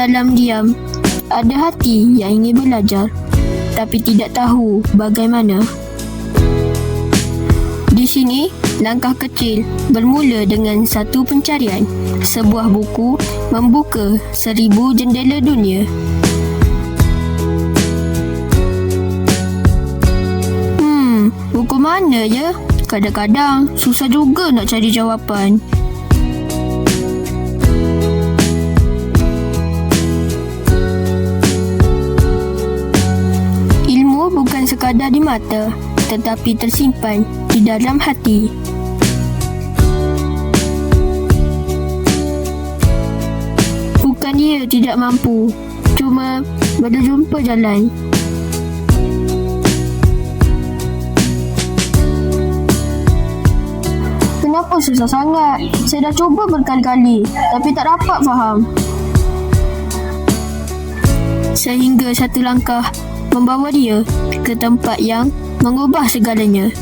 dalam diam, ada hati yang ingin belajar, tapi tidak tahu bagaimana. Di sini, langkah kecil bermula dengan satu pencarian. Sebuah buku membuka 1000 jendela dunia. Buku mana ya? Kadang-kadang susah juga nak cari jawapan. Ilmu bukan sekadar di mata, tetapi tersimpan di dalam hati. Bukan dia tidak mampu, cuma belum jumpa jalan. Kenapa susah sangat? Saya dah cuba berkali-kali, tapi tak dapat faham. Sehingga satu langkah membawa dia ke tempat yang mengubah segalanya.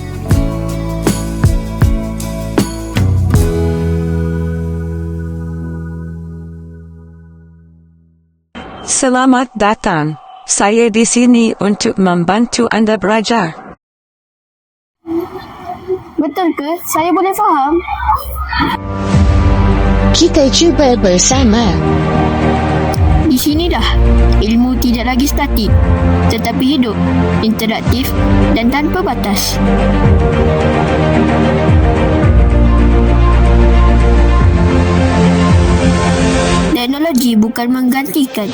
Selamat datang. Saya di sini untuk membantu anda belajar. Betul ke? Saya boleh faham? Kita cuba bersama. Di sinilah ilmu tidak lagi statik, tetapi hidup, interaktif dan tanpa batas. Teknologi bukan menggantikan,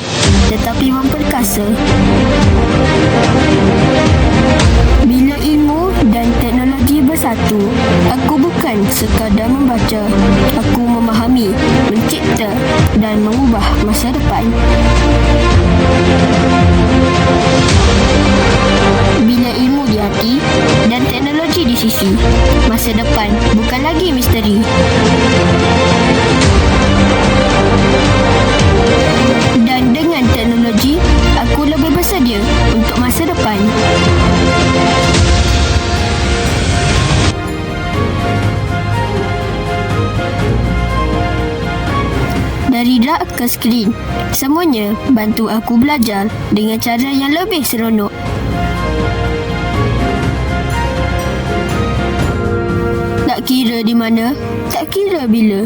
tetapi memperkasa. Bila ilmu dan teknologi bersatu, aku bukan sekadar membaca, aku memahami, mencipta dan mengubah masa depan. Bila ilmu di hati dan teknologi di sisi, masa depan bukan lagi misteri. Dan dengan teknologi, aku lebih bersedia untuk masa depan. Dari rak ke skrin, semuanya bantu aku belajar dengan cara yang lebih seronok. Tak kira di mana, tak kira bila,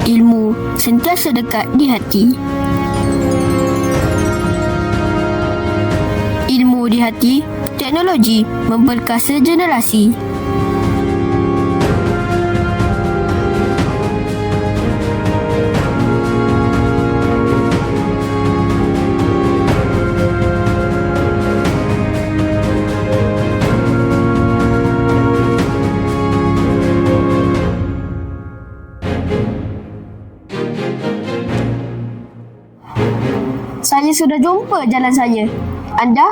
ilmu sentiasa dekat di hati. Ilmu di hati, teknologi memperkasa generasi. Saya sudah jumpa jalan saya. Anda?